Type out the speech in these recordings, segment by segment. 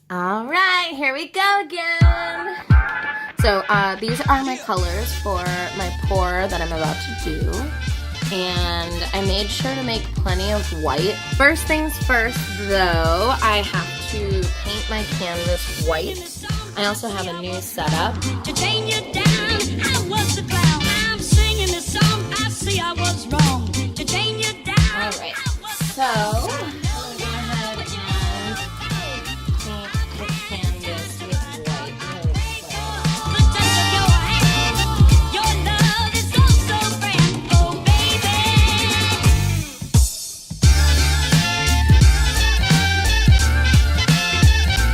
All right, here we go again. So these are my colors for my pour that I'm about to do. And I made sure to make plenty of white. First things first though, I have to paint my canvas white. I also have a new setup. To tame you down, I was the clown. I'm singing this song, I see I was wrong. To tame you down. All right, so I'm gonna go ahead and paint the canvas with white really quick. The touch of your hand, your love is so, so grand. Oh, baby.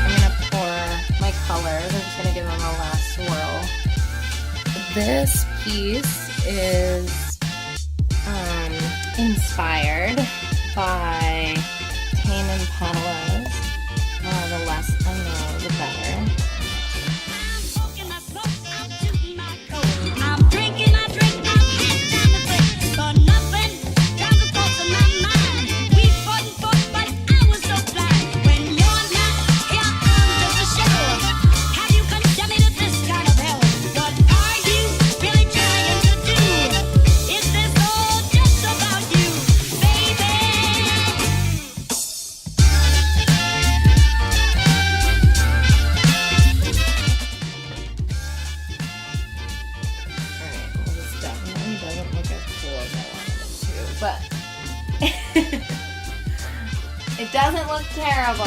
I'm gonna pour my colors. I'm just gonna give them a last swirl. This piece is inspired by Tame Impala's. The less I know, the better. I'm drinking, I drink, I've had time to drink, but nothing comes across in my mind. We fought and fought, but I was so blind. When you're not here, I'm just a shell. Have you condemned me to this kind of hell? What are you really trying to do? Is this all just about you, baby? Alright, well this definitely doesn't look as cool as I wanted it to, but it doesn't look terrible.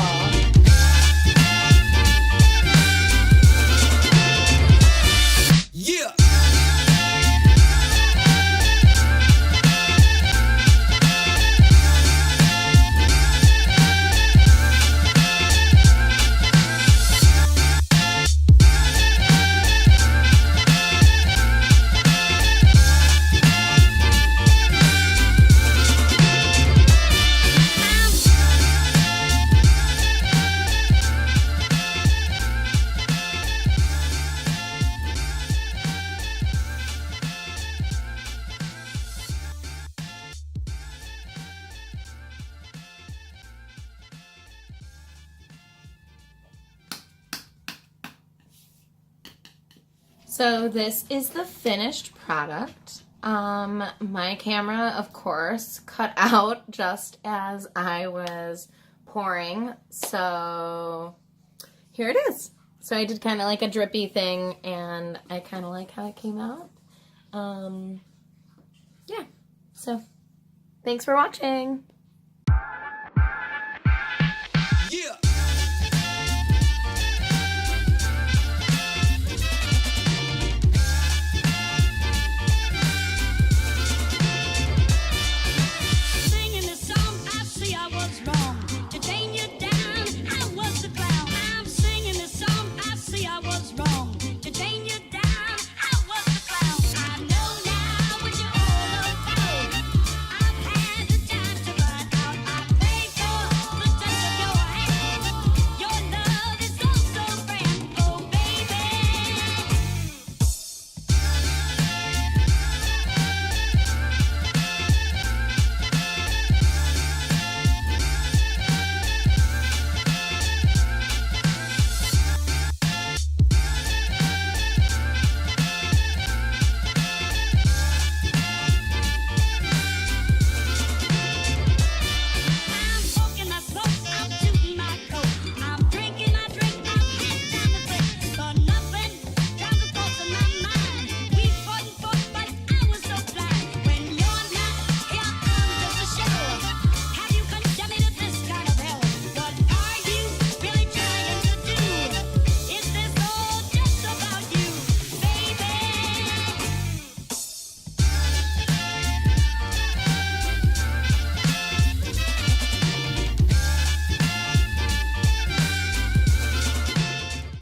Yeah. So this is the finished product. My camera, of course, cut out just as I was pouring. So here it is. So I did kind of like a drippy thing and I kind of like how it came out. Yeah, so thanks for watching.